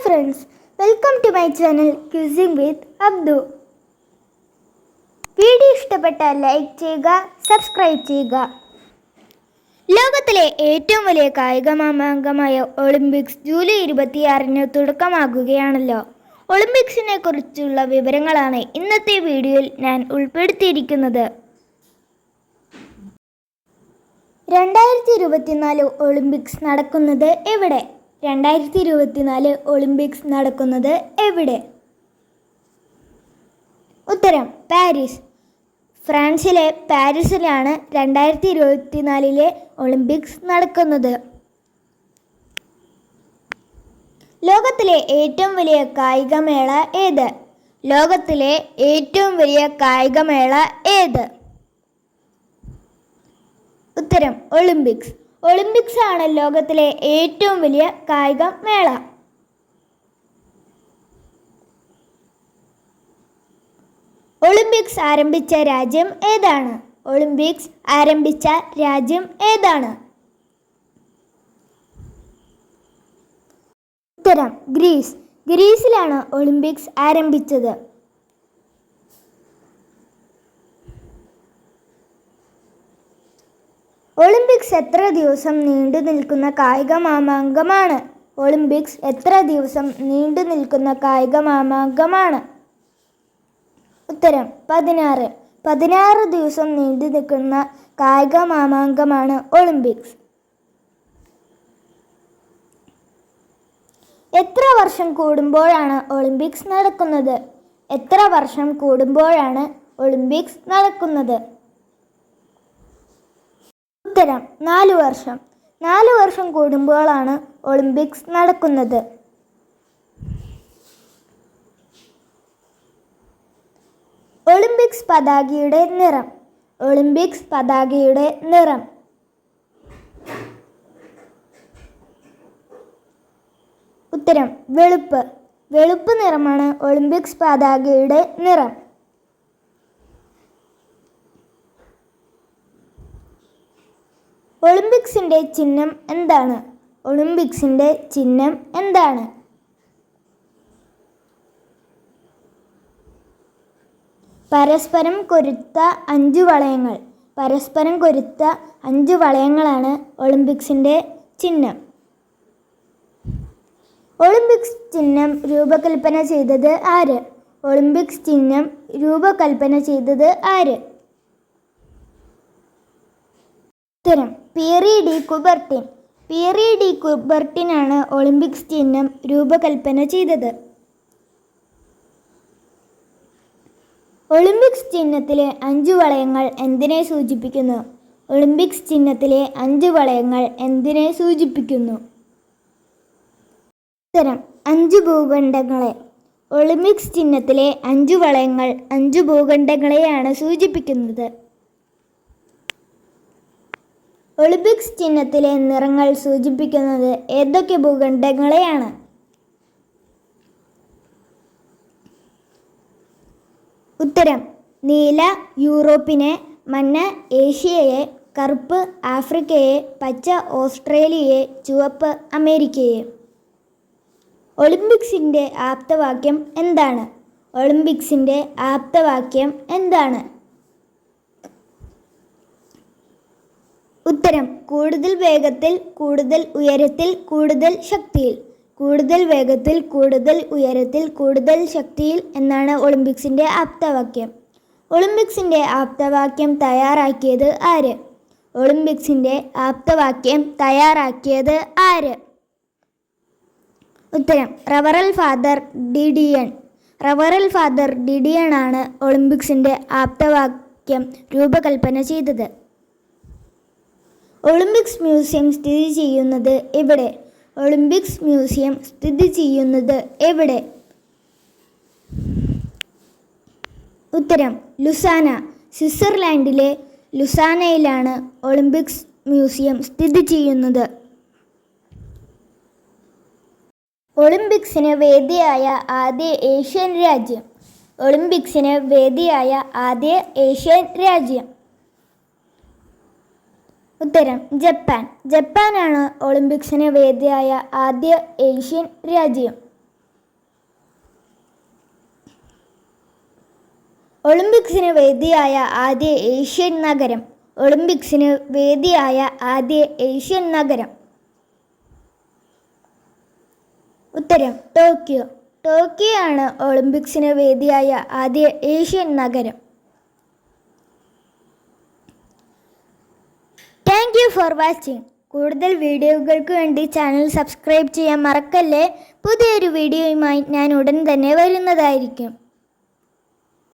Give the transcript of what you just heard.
friends, welcome to my channel Quizzing with Abdu. Video ഇഷ്ടപ്പെട്ടാൽ like ചെയ്യുക, subscribe ചെയ്യുക. ലോകത്തിലെ ഏറ്റവും വലിയ കായിക മാമാങ്കമായ ഒളിമ്പിക്സ് ജൂലൈ 26-ന് തുടക്കമാകുകയാണല്ലോ. ഒളിമ്പിക്സിനെ കുറിച്ചുള്ള വിവരങ്ങളാണ് ഇന്നത്തെ വീഡിയോയിൽ ഞാൻ ഉൾപ്പെടുത്തിയിരിക്കുന്നത്. 2024 ഒളിമ്പിക്സ് നടക്കുന്നത് എവിടെ? 2024 ഒളിമ്പിക്സ് നടക്കുന്നത് എവിടെ? ഉത്തരം പാരീസ്. ഫ്രാൻസിലെ പാരീസിലാണ് 2024 ഒളിമ്പിക്സ് നടക്കുന്നത്. ലോകത്തിലെ ഏറ്റവും വലിയ കായികമേള ഏത്? ലോകത്തിലെ ഏറ്റവും വലിയ കായികമേള ഏത്? ഉത്തരം ഒളിമ്പിക്സ്. ഒളിമ്പിക്സ് ആണ് ലോകത്തിലെ ഏറ്റവും വലിയ കായിക മേള. ഒളിമ്പിക്സ് ആരംഭിച്ച രാജ്യം ഏതാണ്? ഒളിമ്പിക്സ് ആരംഭിച്ച രാജ്യം ഏതാണ്? ഉത്തരം ഗ്രീസ്. ഗ്രീസിലാണ് ഒളിമ്പിക്സ് ആരംഭിച്ചത്. ഒളിമ്പിക്സ് എത്ര ദിവസം നീണ്ടു നിൽക്കുന്ന കായിക മാമാങ്കമാണ്? ഒളിമ്പിക്സ് എത്ര ദിവസം നീണ്ടു നിൽക്കുന്ന കായിക മാമാങ്കമാണ്? ഉത്തരം 16 ദിവസം നീണ്ടു നിൽക്കുന്ന കായിക മാമാങ്കമാണ് ഒളിമ്പിക്സ്. എത്ര വർഷം കൂടുമ്പോഴാണ് ഒളിമ്പിക്സ് നടക്കുന്നത്? എത്ര വർഷം കൂടുമ്പോഴാണ് ഒളിമ്പിക്സ് നടക്കുന്നത്? ഉത്തരം 4 വർഷം. 4 വർഷം കൂടുമ്പോഴാണ് ഒളിമ്പിക്സ് നടക്കുന്നത്. ഒളിമ്പിക്സ് പതാകയുടെ നിറം. ഒളിമ്പിക്സ് പതാകയുടെ നിറം. ഉത്തരം വെളുപ്പ്. വെളുപ്പ് നിറമാണ് ഒളിമ്പിക്സ് പതാകയുടെ നിറം. ഒളിമ്പിക്സിന്റെ ചിഹ്നം എന്താണ്? ഒളിമ്പിക്സിന്റെ ചിഹ്നം എന്താണ്? പരസ്പരം കൊരുത്ത 5 വളയങ്ങൾ. പരസ്പരം കൊരുത്ത 5 വളയങ്ങളാണ് ഒളിമ്പിക്സിന്റെ ചിഹ്നം. ഒളിമ്പിക്സ് ചിഹ്നം രൂപകൽപ്പന ചെയ്തത് ആര്? ഒളിമ്പിക്സ് ചിഹ്നം രൂപകൽപ്പന ചെയ്തത് ആര്? ഉത്തരം Pierre de Coubertin. Pierre de Coubertin ആണ് ഒളിമ്പിക്സ് ചിഹ്നം രൂപകൽപ്പന ചെയ്തത്. ഒളിമ്പിക്സ് ചിഹ്നത്തിലെ 5 വളയങ്ങൾ എന്തിനെ സൂചിപ്പിക്കുന്നു? ഒളിമ്പിക്സ് ചിഹ്നത്തിലെ 5 വളയങ്ങൾ എന്തിനെ സൂചിപ്പിക്കുന്നു? ഉത്തരം 5 ഭൂഖണ്ഡങ്ങളെ. ഒളിമ്പിക്സ് ചിഹ്നത്തിലെ 5 വളയങ്ങൾ 5 ഭൂഖണ്ഡങ്ങളെയാണ് സൂചിപ്പിക്കുന്നത്. ഒളിമ്പിക്സ് ചിഹ്നത്തിലെ നിറങ്ങൾ സൂചിപ്പിക്കുന്നത് ഏതൊക്കെ ഭൂഖണ്ഡങ്ങളെയാണ്? ഉത്തരം നീല യൂറോപ്പിനെ, മഞ്ഞ ഏഷ്യയെ, കറുപ്പ് ആഫ്രിക്കയെ, പച്ച ഓസ്ട്രേലിയയെ, ചുവപ്പ് അമേരിക്കയെ. ഒളിമ്പിക്സിൻ്റെ ആപ്തവാക്യം എന്താണ്? ഒളിമ്പിക്സിൻ്റെ ആപ്തവാക്യം എന്താണ്? ഉത്തരം കൂടുതൽ വേഗത്തിൽ, കൂടുതൽ ഉയരത്തിൽ, കൂടുതൽ ശക്തിയിൽ. കൂടുതൽ വേഗത്തിൽ, കൂടുതൽ ഉയരത്തിൽ, കൂടുതൽ ശക്തിയിൽ എന്നാണ് ഒളിമ്പിക്സിൻ്റെ ആപ്തവാക്യം. ഒളിമ്പിക്സിൻ്റെ ആപ്തവാക്യം തയ്യാറാക്കിയത് ആര്? ഒളിമ്പിക്സിൻ്റെ ആപ്തവാക്യം തയ്യാറാക്കിയത് ആര്? ഉത്തരം റവറൽ ഫാദർ ഡിഡിയൺ. റവറൽ ഫാദർ ഡിഡിയൺ ആണ് ഒളിമ്പിക്സിൻ്റെ ആപ്തവാക്യം രൂപകൽപ്പന ചെയ്തത്. ഒളിമ്പിക്സ് മ്യൂസിയം സ്ഥിതി ചെയ്യുന്നത് എവിടെ? ഒളിമ്പിക്സ് മ്യൂസിയം സ്ഥിതി ചെയ്യുന്നത് എവിടെ? ഉത്തരം ലുസാന. സ്വിറ്റ്സർലാൻഡിലെ ലുസാനയിലാണ് ഒളിമ്പിക്സ് മ്യൂസിയം സ്ഥിതി ചെയ്യുന്നത്. ഒളിമ്പിക്സിന് വേദിയായ ആദ്യ ഏഷ്യൻ രാജ്യം. ഒളിമ്പിക്സിന് വേദിയായ ആദ്യ ഏഷ്യൻ രാജ്യം. ഉത്തരം ജപ്പാൻ. ജപ്പാനാണ് ഒളിമ്പിക്സിന് വേദിയായ ആദ്യ ഏഷ്യൻ രാജ്യം. ഒളിമ്പിക്സിന് വേദിയായ ആദ്യ ഏഷ്യൻ നഗരം. ഒളിമ്പിക്സിന് വേദിയായ ആദ്യ ഏഷ്യൻ നഗരം. ഉത്തരം ടോക്കിയോ. ടോക്കിയോ ആണ് ഒളിമ്പിക്സിന് വേദിയായ ആദ്യ ഏഷ്യൻ നഗരം. Thank you for watching. കൂടുതൽ വീഡിയോകൾക്ക് വേണ്ടി ചാനൽ സബ്സ്ക്രൈബ് ചെയ്യാൻ മറക്കല്ലേ. പുതിയൊരു വീഡിയോയുമായി ഞാൻ ഉടൻ തന്നെ വരുന്നതായിരിക്കും.